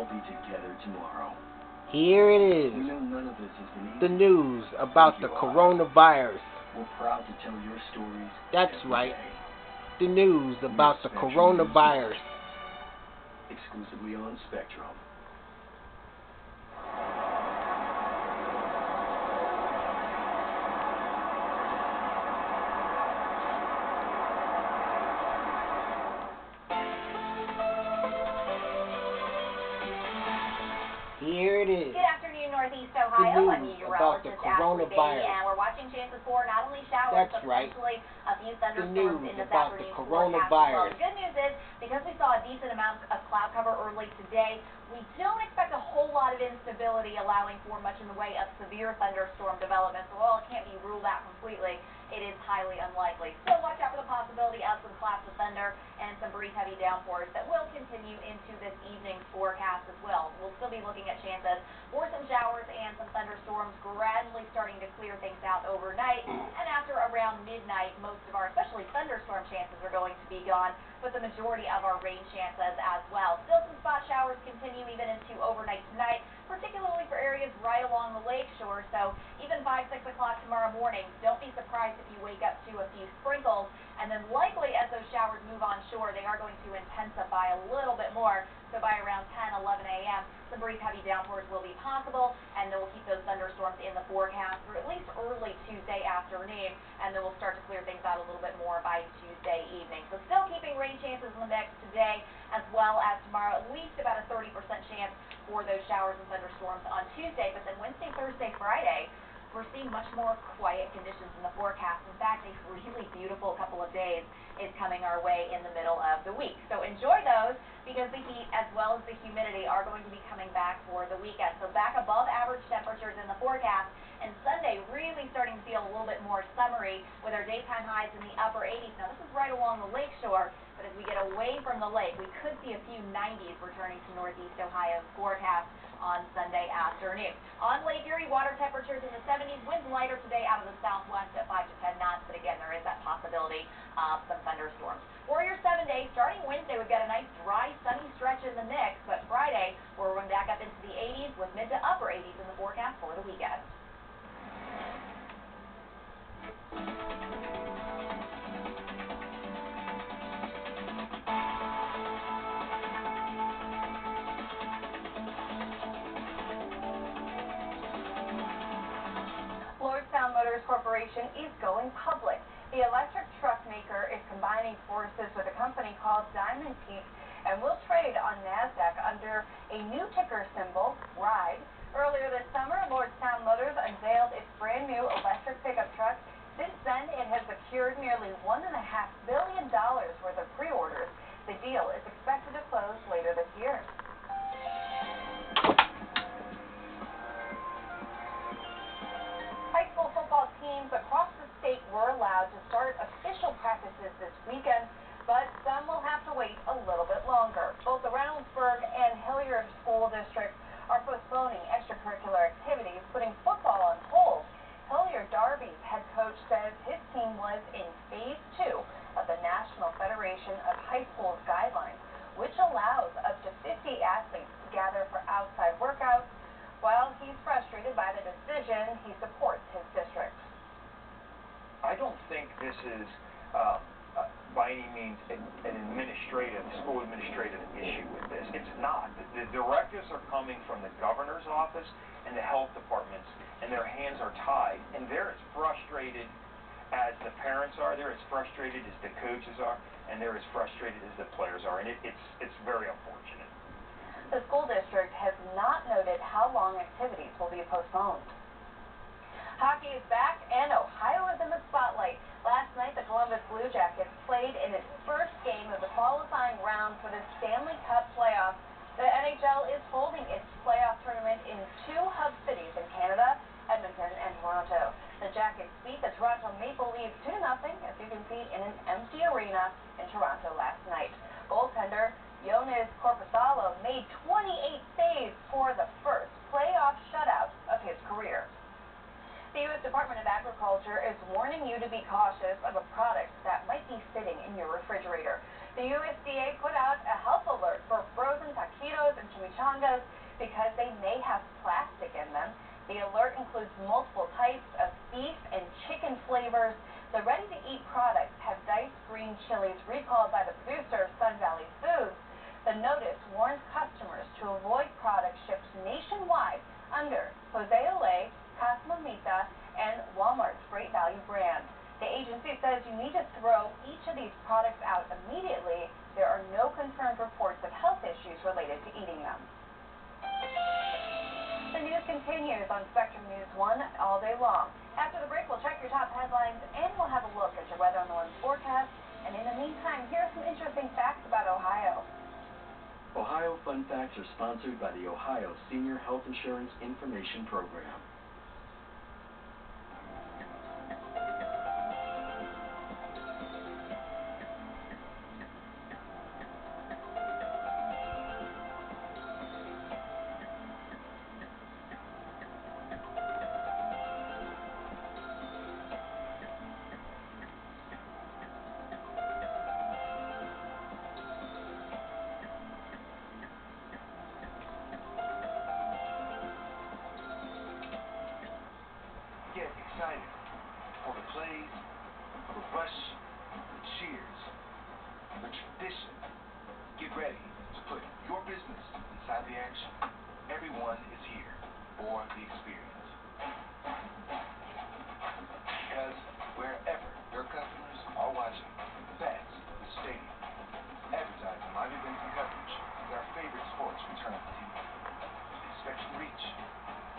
be together tomorrow. Here it is. We know none of this has been easy. The news about the coronavirus. We're proud to tell your stories. That's every right. day. The news about the coronavirus. Exclusively on Spectrum. Here it is. Good afternoon, Northeast Ohio. I'm meteorologist Ashley Bailey, and we're watching chances for not only showers, but potentially a few thunderstorms in this afternoon's forecast as well. The good news is, because we saw a decent amount of cloud cover early today, we don't expect a whole lot of instability, allowing for much in the way of severe thunderstorm development. So while it can't be ruled out completely, it is highly unlikely. Still watch out for the possibility of some claps of thunder and some brief heavy downpours that will continue into this evening's forecast as well. We'll still be looking at chances for some showers and some thunderstorms gradually starting to clear things out overnight. And after around midnight, most of our, especially thunderstorm chances, are going to be gone, but the majority of our rain chances as well. Still some spot showers continue even into overnight tonight, particularly for areas right along the lakeshore. So even 5, 6 o'clock tomorrow morning, don't be surprised if you wake up to a few sprinkles. And then likely as those showers move on shore, they are going to intensify a little bit more. So by around 10, 11 a.m., some brief heavy downpours will be possible, and then we'll keep those thunderstorms in the forecast through at least early Tuesday afternoon, and then we'll start to clear things out a little bit more by Tuesday evening. So still keeping rain chances in the mix today as well as tomorrow, at least about a 30% chance for those showers and thunderstorms on Tuesday. But then Wednesday, Thursday, Friday, we're seeing much more quiet conditions in the forecast. In fact, a really beautiful couple of days is coming our way in the middle of the week. So enjoy those, because the heat as well as the humidity are going to be coming back for the weekend. So back above average temperatures in the forecast, and Sunday really starting to feel a little bit more summery with our daytime highs in the upper 80s. Now this is right along the lakeshore, but as we get away from the lake, we could see a few 90s returning to Northeast Ohio's forecast on Sunday afternoon. On Lake Erie, water temperatures in the 70s, winds lighter today out of the southwest at 5 to 10 knots, but again, there is that possibility of some thunderstorms. For your 7 days, starting Wednesday, we've got a nice dry, sunny stretch in the mix, but Friday, we're going back up into the 80s with mid to upper 80s in the forecast for the weekend. Lordstown Motors Corporation is going public. The electric truck maker is combining forces with a company called Diamond Peak and will trade on NASDAQ under a new ticker symbol, RIDE. Earlier this summer, Lordstown Motors unveiled its brand new electric pickup truck. Since then, it has secured nearly $1.5 billion worth of pre-orders. The deal is expected to close later this year. High school football teams across the state were allowed to start official practices this weekend, but some will have to wait a little bit longer. Both the Reynoldsburg and Hilliard school districts are postponing extracurricular activities, putting football on hold. Hilliard Darby's head coach says his team was in phase 2 of the National Federation of High Schools guidelines, which allows up to 50 athletes to gather for outside workouts. While he's frustrated by the decision, he supports his district. I don't think this is by any means an school administrative issue with this. It's not. The directives are coming from the governor's office and the health departments, and their hands are tied. And they're as frustrated as the parents are, they're as frustrated as the coaches are, and they're as frustrated as the players are. And it's very unfortunate. The school district has not noted how long activities will be postponed. Hockey is back, and Ohio is in the spotlight. Last night, the Columbus Blue Jackets played in its first game of the qualifying round for the Stanley Cup playoffs. The NHL is holding its playoff tournament in 2 hub cities in Canada, Edmonton and Toronto. The Jackets beat the Toronto Maple Leafs 2-0, as you can see, in an empty arena in Toronto last night. Goaltender Joonas Korpisalo made 28 saves for the first playoff shutout of his career. The U.S. Department of Agriculture is warning you to be cautious of a product that might be sitting in your refrigerator. The USDA put out a health alert for frozen taquitos and chimichangas Chimichangas because they may have plastic in them. The alert includes multiple types of beef and chicken flavors. The ready-to-eat products have diced green chilies recalled by the producer, Sun Valley Foods. The notice warns customers to avoid products shipped nationwide under Jose Ole, Casa Mamita, and Walmart's Great Value brand. The agency says you need to throw each of these products out immediately. There are no confirmed reports of health issues related to eating them. The news continues on Spectrum News 1 all day long. After the break, we'll check your top headlines and we'll have a look at your weather on the one's forecast. And in the meantime, here are some interesting facts about Ohio. Ohio Fun Facts are sponsored by the Ohio Senior Health Insurance Information Program. Get excited for the plays, the rush, the cheers, the tradition. Get ready to put your business inside the action. Everyone is here for the experience. Because wherever your customers are watching, that's the stadium. Advertising live events and coverage is our favorite sports return to TV. It's Spectrum Reach.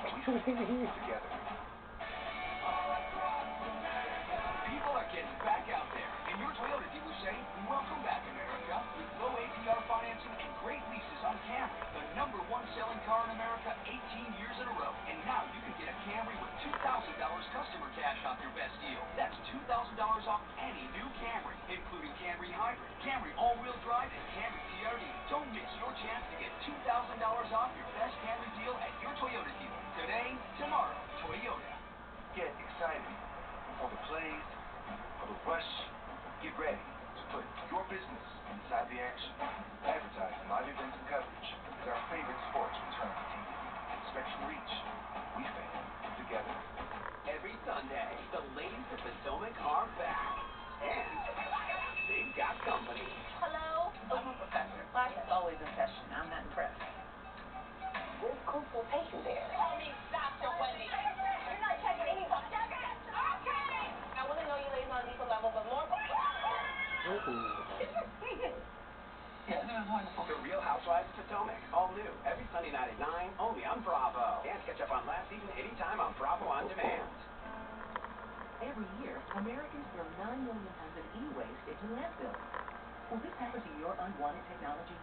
We stand together. People are getting back out there, and your Toyota dealers say, welcome back, America, with low APR financing and great leases on Camry, the #1 selling car in America 18 years in a row. And now you can get a Camry with $2,000 customer cash off your best deal. That's $2,000 off any new Camry, including Camry Hybrid, Camry All-Wheel Drive, and Camry TRD. Don't miss your chance to get $2,000 off your best Camry deal at your Toyota dealer. Today, tomorrow, Toyota. Get excited for the plays, for the rush. Get ready to put your business inside the action. Advertising live events and coverage is our favorite sports return to TV. Spectrum Reach. We stand together. Every Sunday, the ladies of Potomac are back. And they've got company. Hello? I'm a professor. Class is always in session. I'm not impressed. There's consultation there. Call me Dr. Wendy. You're not checking any box. Okay. I want to know you ladies on a deeper level, but more. Yeah, that was wonderful. The Real Housewives of Potomac, all new, every Sunday night at 9, only on Bravo. And catch up on last season anytime on Bravo On Demand. Every year, Americans throw 9 million tons of e-waste into landfills. Will this happen to your unwanted technology?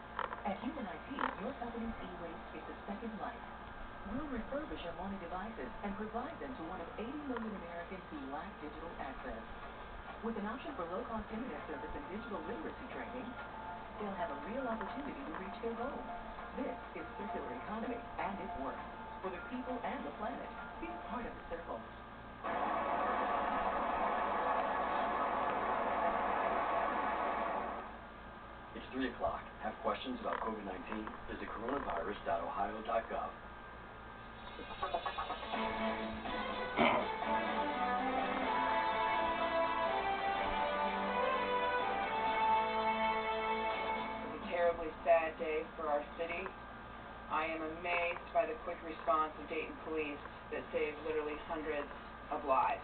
At UNIT, your company's e-waste gets a second life. We'll refurbish unwanted devices and provide them to one of 80 million Americans who lack digital access. With an option for low-cost internet service and digital literacy training, they'll have a real opportunity to reach their goals. This is circular economy, and it works. For the people and the planet, be part of the circle. It's 3 o'clock. Have questions about COVID-19? Visit coronavirus.ohio.gov. It's a terribly sad day for our city. I am amazed by the quick response of Dayton police that saved literally hundreds of lives.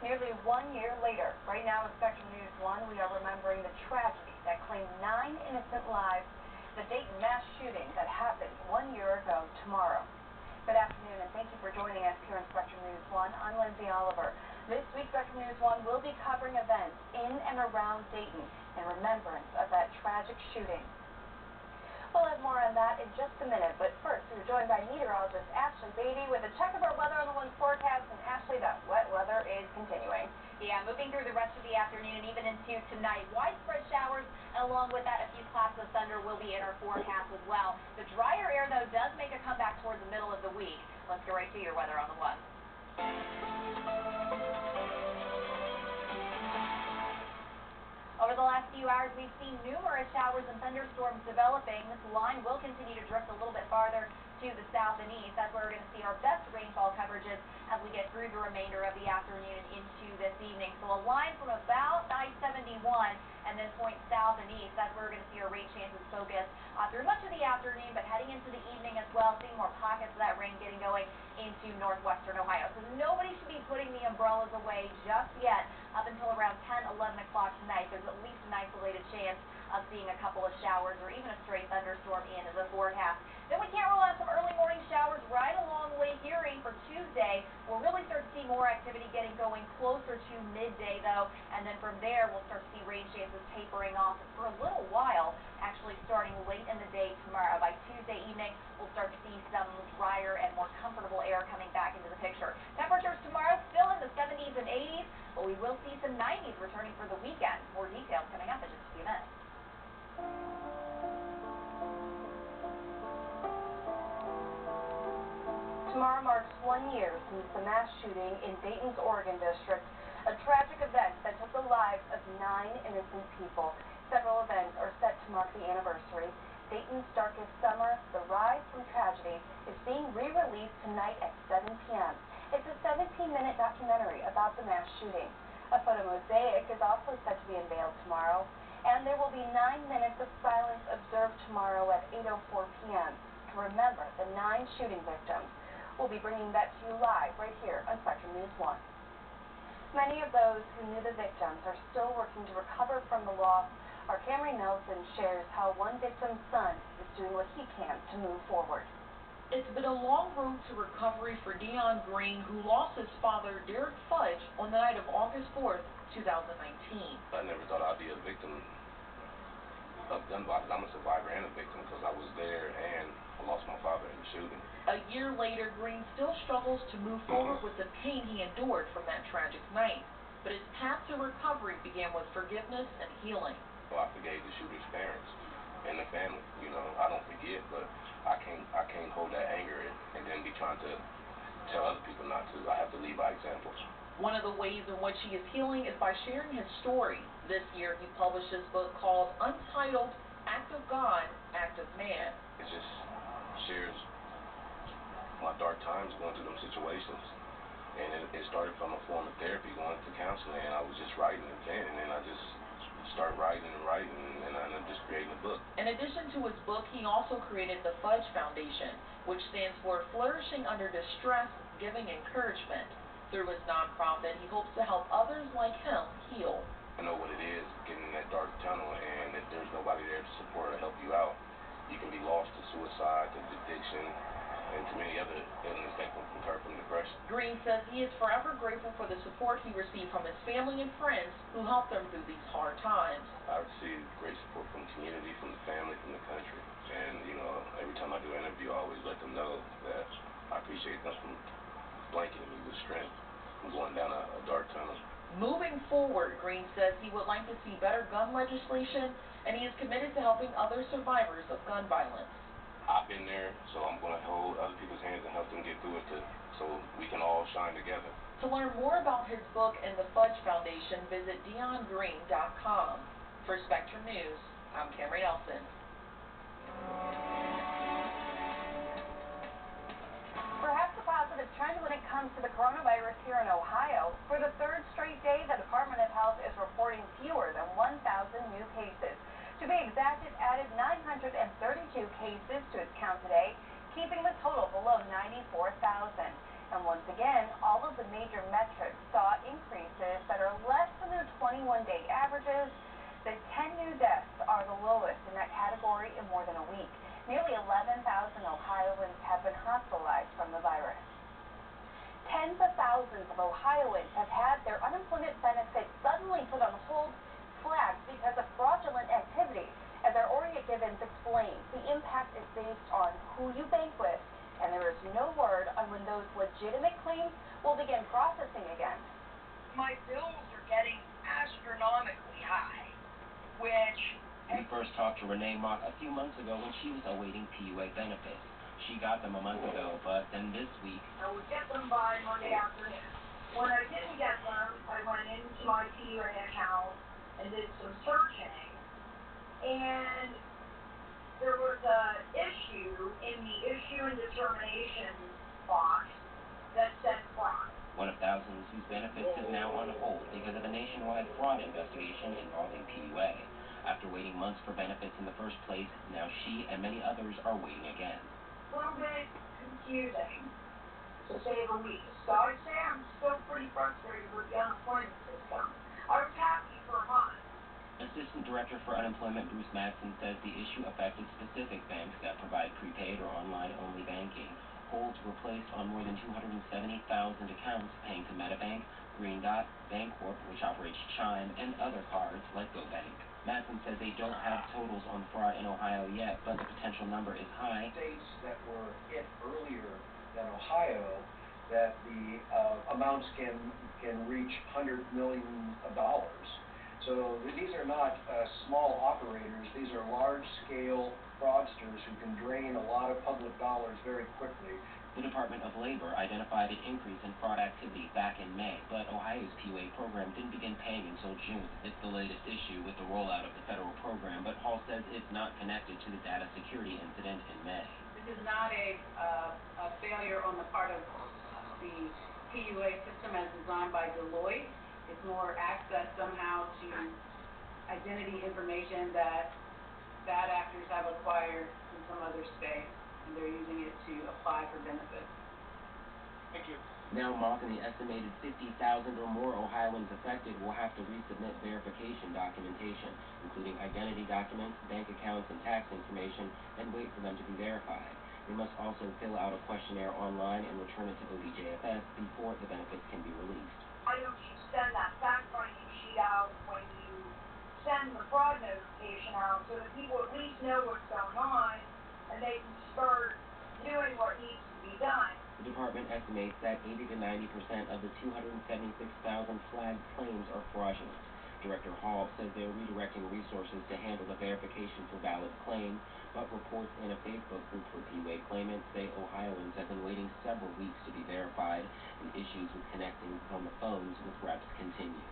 Nearly 1 year later, right now in Spectrum News 1, we are remembering the tragedy that claimed 9 innocent lives, the Dayton mass shooting that happened 1 year ago tomorrow. Good afternoon, and thank you for joining us here in Spectrum News 1. I'm Lindsay Oliver. This week, Spectrum News 1 will be covering events in and around Dayton in remembrance of that tragic shooting. We'll have more on that in just a minute, but first, we're joined by meteorologist Ashley Beatty with a check of our weather on the one's forecast, and Ashley, that wet weather is continuing. Yeah, moving through the rest of the afternoon and even into tonight. Widespread showers, and along with that, a few spots of thunder will be in our forecast as well. The drier air, though, does make a comeback towards the middle of the week. Let's get right to your weather on the one. Over the last last few hours, we've seen numerous showers and thunderstorms developing. This line will continue to drift a little bit farther to the south and east. That's where we're going to see our best rainfall coverages as we get through the remainder of the afternoon and into this evening. So a line from about I-71 and then point south and east. That's where we're going to see our rain chances focus through much of the afternoon, but heading into the evening as well, seeing more pockets of that rain getting going into northwestern Ohio. So nobody should be putting the umbrellas away just yet. Up until around 10, 11 o'clock tonight, there's at least an isolated chance of seeing a couple of showers or even a stray thunderstorm into the forecast. Then we can't rule out some early morning showers right along Lake Erie for Tuesday. We'll really start to see more activity getting going closer to midday, though, and then from there we'll start to see rain chances tapering off for a little while, actually starting late in the day tomorrow. By Tuesday evening, we'll start to see some drier and more comfortable air coming back into the picture. Temperatures tomorrow still in the 70s and 80s, but we will see some 90s returning for the weekend. More details coming up in just a few minutes. Tomorrow marks 1 year since the mass shooting in Dayton's Oregon District, a tragic event that took the lives of 9 innocent people. Several events are set to mark the anniversary. Dayton's Darkest Summer, The Rise from Tragedy, is being re-released tonight at 7 p.m. It's a 17-minute documentary about the mass shooting. A photo mosaic is also set to be unveiled tomorrow, and there will be 9 minutes of silence observed tomorrow at 8:04 p.m. to remember the 9 shooting victims. We'll be bringing that to you live right here on Spectrum News 1. Many of those who knew the victims are still working to recover from the loss. Our Camry Nelson shares how one victim's son is doing what he can to move forward. It's been a long road to recovery for Dion Green, who lost his father, Derek Fudge, on the night of August 4th, 2019. I never thought I'd be a victim of gun violence. I'm a survivor and a victim because I was there and I lost my father in the shooting. A year later, Green still struggles to move forward with the pain he endured from that tragic night. But his path to recovery began with forgiveness and healing. So I forgave the shooter's parents and the family. You know, I don't forget, but I can't hold that anger and then be trying to tell other people not to. I have to lead by example. One of the ways in which he is healing is by sharing his story. This year, he published his book called Untitled, Act of God, Act of Man. It just shares my dark times going through them situations. And it started from a form of therapy, going to counseling, and I was just writing and venting, and I just started writing, and I ended up just creating a book. In addition to his book, he also created the Fudge Foundation, which stands for Flourishing Under Distress, Giving Encouragement. Through his nonprofit, he hopes to help others like him heal. I know what it is, getting in that dark tunnel, and if there's nobody there to support or help you out, you can be lost to suicide, to addiction, and to many other illnesses that can occur from depression. Green says he is forever grateful for the support he received from his family and friends who helped him through these hard times. I received great support from the community, from the family, from the country. And, you know, every time I do an interview, I always let them know that I appreciate them from blanketing me with strength from going down a dark tunnel. Moving forward, Green says he would like to see better gun legislation, and he is committed to helping other survivors of gun violence. I've been there, so I'm going to hold other people's hands and help them get through it so we can all shine together. To learn more about his book and the Fudge Foundation, visit DionGreen.com. For Spectrum News, I'm Camry Nelson. Perhaps a positive trend when it comes to the coronavirus here in Ohio. For the 3rd straight day, the Department of Health is reporting fewer than 1,000 new cases. To be exact, it added 932 cases to its count today, keeping the total below 94,000. And once again, all of the major metrics saw increases that are less than their 21-day averages. The 10 new deaths are the lowest in that category in more than a week. Nearly 11,000 Ohioans have been hospitalized from the virus. Tens of thousands of Ohioans have had their unemployment benefits suddenly put on hold, flagged because of fraudulent activity. As our Aurea Givens explains, the impact is based on who you bank with, and there is no word on when those legitimate claims will begin processing again. My bills are getting astronomically high, which... We first talked to Renee Mock a few months ago when she was awaiting PUA benefits. She got them a month ago, but then this week... I would get them by Monday afternoon. When I didn't get them, I went into my PUA account and did some searching, and there was a issue in the issue and determination box that said fraud. One of thousands whose benefits is now on hold because of a nationwide fraud investigation involving PUA. After waiting months for benefits in the first place, now she and many others are waiting again. A little bit confusing, to say the least. So I'd say I'm still pretty frustrated with the unemployment system. I was happy for a month. Assistant Director for Unemployment Bruce Madsen says the issue affected specific banks that provide prepaid or online-only banking. Holds were placed on more than 270,000 accounts paying to MetaBank, Green Dot, Bancorp, which operates Chime, and other cards like GoBank. Madsen says they don't have totals on fraud in Ohio yet, but the potential number is high. States that were hit earlier than Ohio, that the amounts can reach $100 million. So these are not small operators. These are large-scale fraudsters who can drain a lot of public dollars very quickly. The Department of Labor identified an increase in fraud activity back in May, but Ohio's PUA program didn't begin paying until June. It's the latest issue with the rollout of the federal program, but Hall says it's not connected to the data security incident in May. This is not a failure on the part of the PUA system as designed by Deloitte. It's more access somehow to identity information that bad actors have acquired in some other state, and they're using it to apply for benefits. Thank you. Now mocking the estimated 50,000 or more Ohioans affected will have to resubmit verification documentation, including identity documents, bank accounts, and tax information, and wait for them to be verified. They must also fill out a questionnaire online and return it to ODJFS before the benefits can be released. Why don't you send that fact-finding sheet out when you send the fraud notification out so that people at least know what's going on and they can start doing what needs to be done? The department estimates that 80 to 90% of the 276,000 flagged claims are fraudulent. Director Hall says they're redirecting resources to handle the verification for valid claims, but reports in a Facebook group for PUA claimants say Ohioans have been waiting several weeks to be verified, and issues with connecting on the phones with reps continue.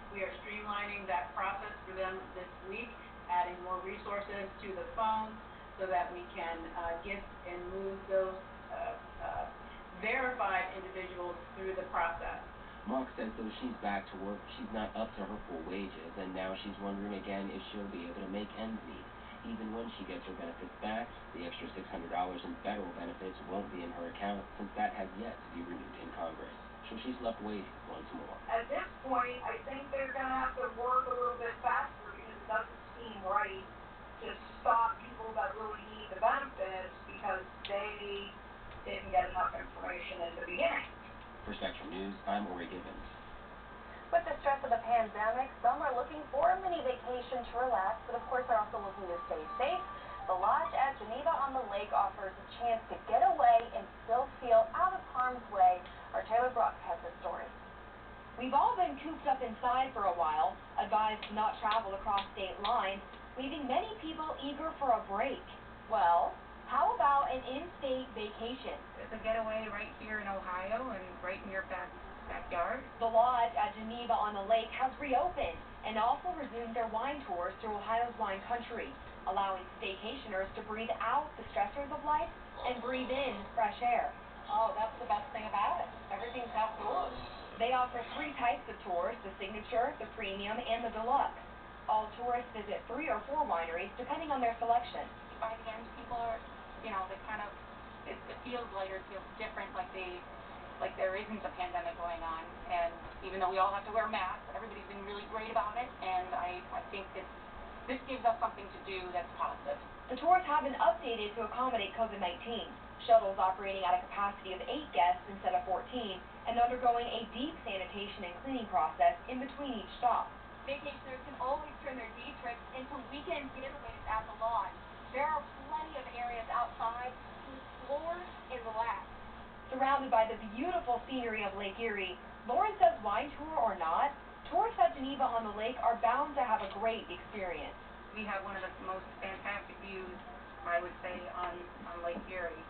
We are streamlining that process for them this week, adding more resources to the phone so that we can get and move those verified individuals through the process. Mark says though she's back to work, she's not up to her full wages, and now she's wondering again if she'll be able to make ends meet. Even when she gets her benefits back, the extra $600 in federal benefits won't be in her account since that has yet to be renewed in Congress. So she's left waiting once more. At this point, I think they're going to have to work a little bit faster because it doesn't seem right to stop people that really need the benefits because they didn't get enough information in the beginning. For Spectrum News, I'm Ori Gibbons. With the stress of the pandemic, some are looking for a mini vacation to relax, but of course they're also looking to stay safe. The Lodge at Geneva on the Lake offers a chance to get away and still feel out of harm's way. Our Taylor Brock has the story. We've all been cooped up inside for a while, advised to not travel across state lines, leaving many people eager for a break. Well, how about an in-state vacation? It's a getaway right here in Ohio and right in your backyard. The Lodge at Geneva on the Lake has reopened and also resumed their wine tours through Ohio's wine country, allowing staycationers to breathe out the stressors of life and breathe in fresh air. Oh, that's the best thing about it. Everything's outdoors. They offer 3 types of tours, the Signature, the Premium, and the Deluxe. All tourists visit 3 or 4 wineries, depending on their selection. By the end, people are, they kind of, it feels lighter, it feels different, like there isn't a pandemic going on. And even though we all have to wear masks, everybody's been really great about it, and I think this gives us something to do that's positive. The tours have been updated to accommodate COVID-19. Shuttles operating at a capacity of 8 guests instead of 14, and undergoing a deep sanitation and cleaning process in between each stop. Vacationers can always turn their day trips into weekend getaways at the Lodge. There are plenty of areas outside to explore and relax. Surrounded by the beautiful scenery of Lake Erie, Lauren says wine tour or not, tourists at Geneva on the Lake are bound to have a great experience. We have one of the most fantastic views, I would say, on Lake Erie.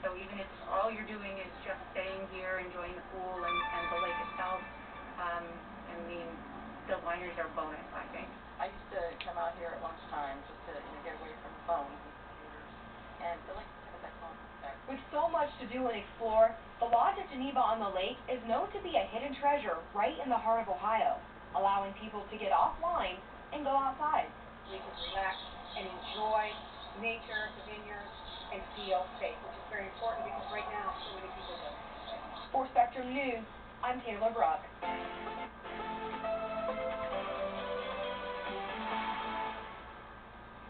So even if all you're doing is just staying here, enjoying the pool and the lake itself, the wineries are a bonus, I think. I used to come out here at lunchtime just to, get away from the phones and computers, and I like to sit at that campsite. With so much to do and explore, the Lodge at Geneva on the Lake is known to be a hidden treasure right in the heart of Ohio, allowing people to get offline and go outside. We can relax and enjoy nature, the vineyards, and feel safe, which is very important because right now so many people don't. For Spectrum News, I'm Taylor Bruck.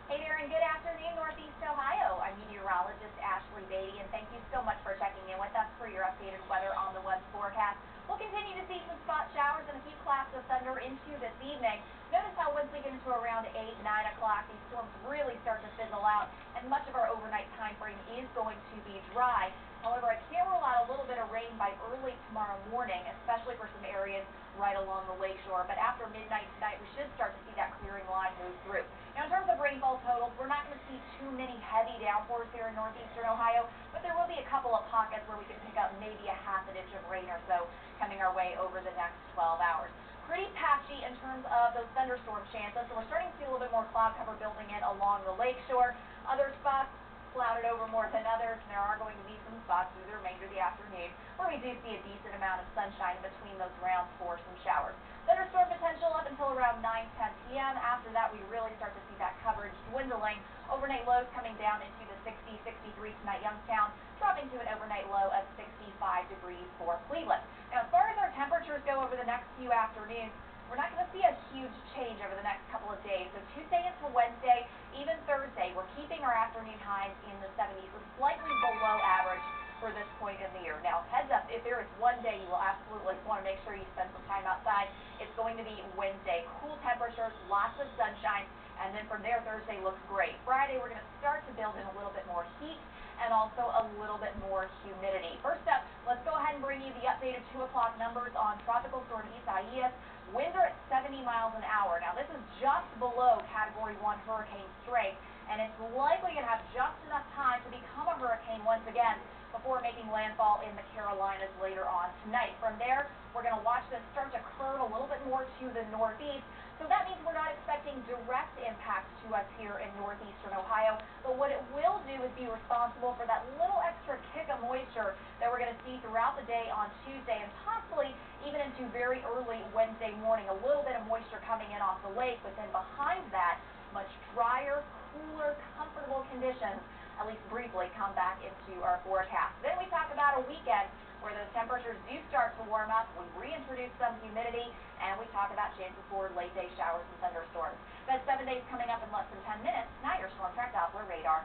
Hey there, and good afternoon, Northeast Ohio. I'm meteorologist Ashley Beatty, and thank you so much for checking in with us for your updated weather on the web's forecast. We'll continue to see some spot showers and a few claps of thunder into this evening. Notice how once we get into around 8, 9 o'clock, these storms really start to fizzle out, and much of our overnight time frame is going to be dry. However, I can't rule out a little bit of rain by early tomorrow morning, especially for some areas right along the lakeshore. But after midnight tonight, we should start to see that clearing line move through. Now, in terms of rainfall totals, we're not going to see too many heavy downpours here in northeastern Ohio, but there will be a couple of pockets where we can pick up maybe a half an inch of rain or so coming our way over the next 12 hours. Pretty patchy in terms of those thunderstorm chances, so we're starting to see a little bit more cloud cover building in along the lakeshore. Other spots clouded over more than others, and there are going to be some spots through the remainder of the afternoon where we do see a decent amount of sunshine between those rounds for some showers. Thunderstorm potential up until around 9, 10 p.m. After that, we really start to see that coverage dwindling. Overnight lows coming down into the 60, 63 tonight, Youngstown, dropping to an overnight low of 65 degrees for Cleveland. Now, as far as our temperatures go over the next few afternoons, we're not going to see a huge change over the next couple of days. So Tuesday into Wednesday, even Thursday, we're keeping our afternoon highs in the 70s, with slightly below average for this point in the year. Now, heads up, if there is one day you will absolutely want to make sure you spend some time outside, it's going to be Wednesday. Cool temperatures, lots of sunshine, and then from there, Thursday looks great. Friday, we're going to start to build in a little bit more heat and also a little bit more humidity. First up, let's go ahead and bring you the updated 2 o'clock numbers on Tropical Storm Isaias. Winds are at 70 miles an hour. Now, this is just below Category 1 hurricane strength, and it's likely going to have just enough time to become a hurricane once again before making landfall in the Carolinas later on tonight. From there, we're going to watch this start to curve a little bit more to the northeast. So that means we're not expecting direct impacts to us here in northeastern Ohio, but what it will do is be responsible for that little extra kick of moisture that we're going to see throughout the day on Tuesday and possibly even into very early Wednesday morning. A little bit of moisture coming in off the lake, but then behind that, much drier, cooler, comfortable conditions, at least briefly, come back into our forecast. Then we talk about a weekend where those temperatures do start to warm up, we reintroduce some humidity, and we talk about chances for late day showers and thunderstorms. That's 7 days coming up in less than 10 minutes. Now your Storm Track Doppler radar.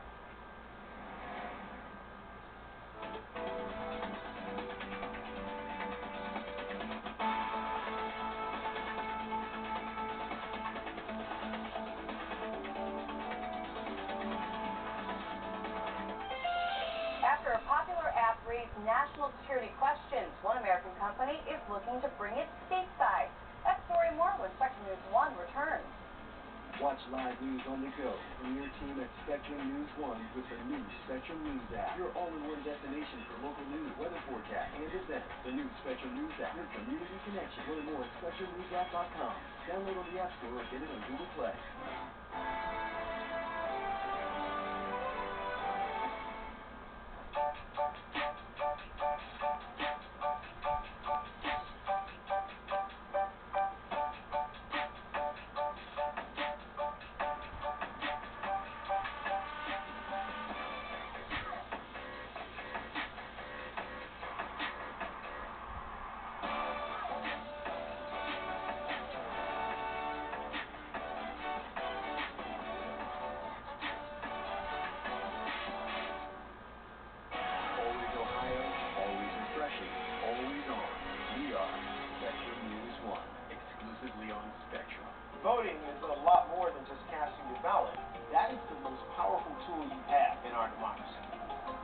After a popular app raised national security questions, one American company is looking to bring it stateside. That story and more when Spectrum News 1 returns. Watch live news on the go from your team at Spectrum News 1 with the new Spectrum News app. Your all-in-one destination for local news, weather forecast, and events. The new Spectrum News app, your community connection. Learn more at SpectrumNewsApp.com. Download on the App Store or get it on Google Play. Voting is a lot more than just casting your ballot. That is the most powerful tool you have in our democracy.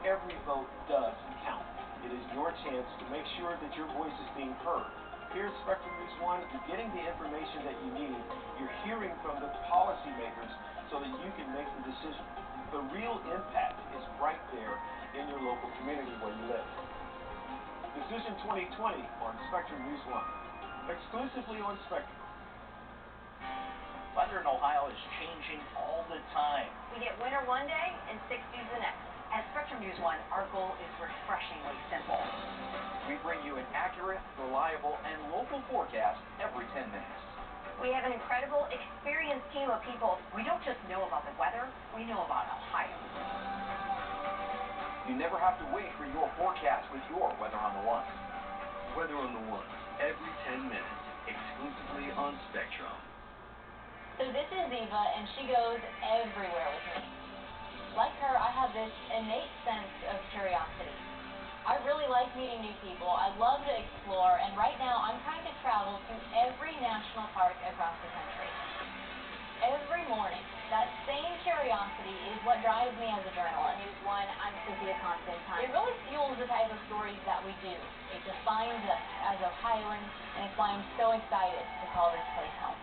Every vote does count. It is your chance to make sure that your voice is being heard. Here at Spectrum News 1, you're getting the information that you need. You're hearing from the policymakers so that you can make the decision. The real impact is right there in your local community where you live. Decision 2020 on Spectrum News 1. Exclusively on Spectrum. Weather in Ohio is changing all the time. We get winter one day and 60s the next. At Spectrum News 1, our goal is refreshingly simple. We bring you an accurate, reliable, and local forecast every 10 minutes. We have an incredible, experienced team of people. We don't just know about the weather, we know about Ohio. You never have to wait for your forecast with your Weather on the One. Weather on the One, every 10 minutes, exclusively on Spectrum. So this is Eva, and she goes everywhere with me. Like her, I have this innate sense of curiosity. I really like meeting new people. I love to explore, and right now I'm trying to travel to every national park across the country. Every morning, that same curiosity is what drives me as a journalist. News 1, I'm Sophia Constantine. It really fuels the type of stories that we do. It defines us as Ohioans, and it's why I'm so excited to call this place home.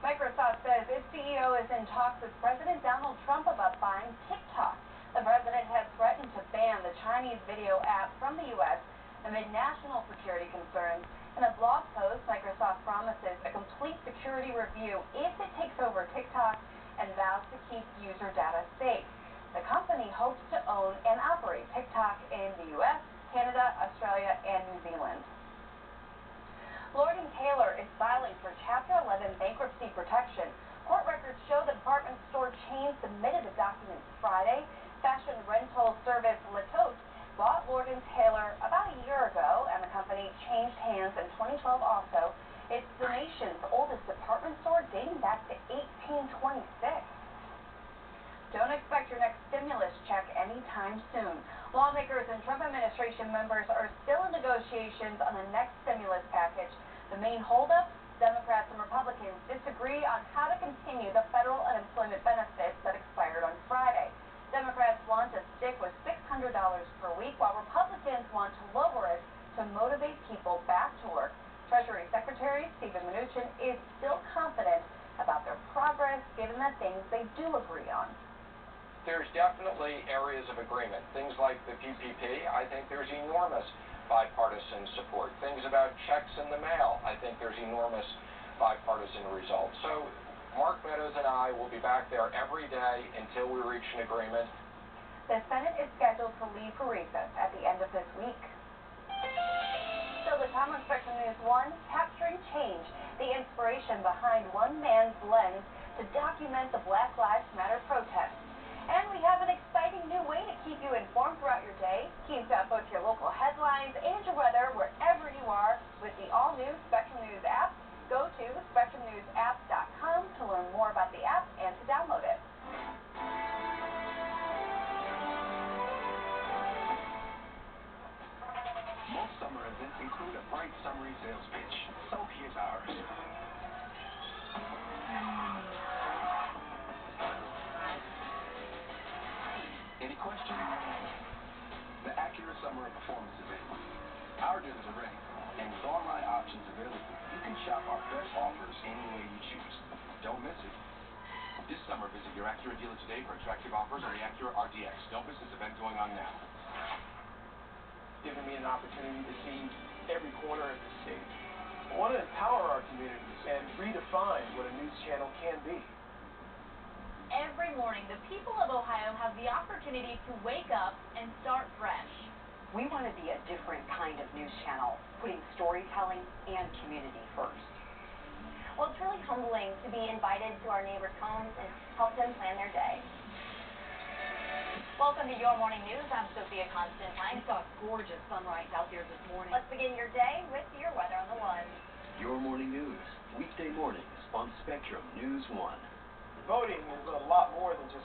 Microsoft says its CEO is in talks with President Donald Trump about buying TikTok. The president has threatened to ban the Chinese video app from the U.S. amid national security concerns. In a blog post, Microsoft promises a complete security review if it takes over TikTok and vows to keep user data safe. The company hopes to own and operate TikTok in the U.S., Canada, Australia, and New Zealand. Lord & Taylor is filing for Chapter 11 bankruptcy protection. Court records show the department store chain submitted the documents Friday. Fashion rental service Le Tote bought Lord & Taylor about a year ago, and the company changed hands in 2012 also. It's the nation's oldest department store, dating back to 1826. Don't expect your next stimulus check anytime soon. Lawmakers and Trump administration members are still in negotiations on the next stimulus package. The main holdup? Democrats and Republicans disagree on how to continue the federal unemployment benefits that expired on Friday. Democrats want to stick with $600 per week, while Republicans want to lower it to motivate people back to work. Treasury Secretary Steven Mnuchin is still confident about their progress, given the things they do agree on. There's definitely areas of agreement. Things like the PPP, I think there's enormous bipartisan support. Things about checks in the mail, I think there's enormous bipartisan results. So Mark Meadows and I will be back there every day until we reach an agreement. The Senate is scheduled to leave for recess at the end of this week. Still to come on Spectrum News 1, Capturing Change, the inspiration behind one man's lens to document the Black Lives Matter protests. And we have an exciting new way to keep you informed throughout your day. Keep up both your local headlines and your weather wherever you are with the all-new Spectrum News app. Go to SpectrumNewsApp.com to learn more about the app and to download it. Most summer events include a bright, summery sales pitch. So here's ours. Any questions? The Acura Summer of Performance event. Our dealers are ready, and with online options available, you can shop our fresh offers any way you choose. Don't miss it. This summer, visit your Acura dealer today for attractive offers on the Acura RDX. Don't miss this event going on now. Giving me an opportunity to see every corner of the state. I want to empower our communities and redefine what a news channel can be. Every morning, the people of Ohio have the opportunity to wake up and start fresh. We want to be a different kind of news channel, putting storytelling and community first. Well, it's really humbling to be invited to our neighbors' homes and help them plan their day. Welcome to Your Morning News. I'm Sophia Constantine. I saw a gorgeous sunrise out there this morning. Let's begin your day with your weather on the One. Your Morning News, weekday mornings on Spectrum News 1. Voting is a lot more than just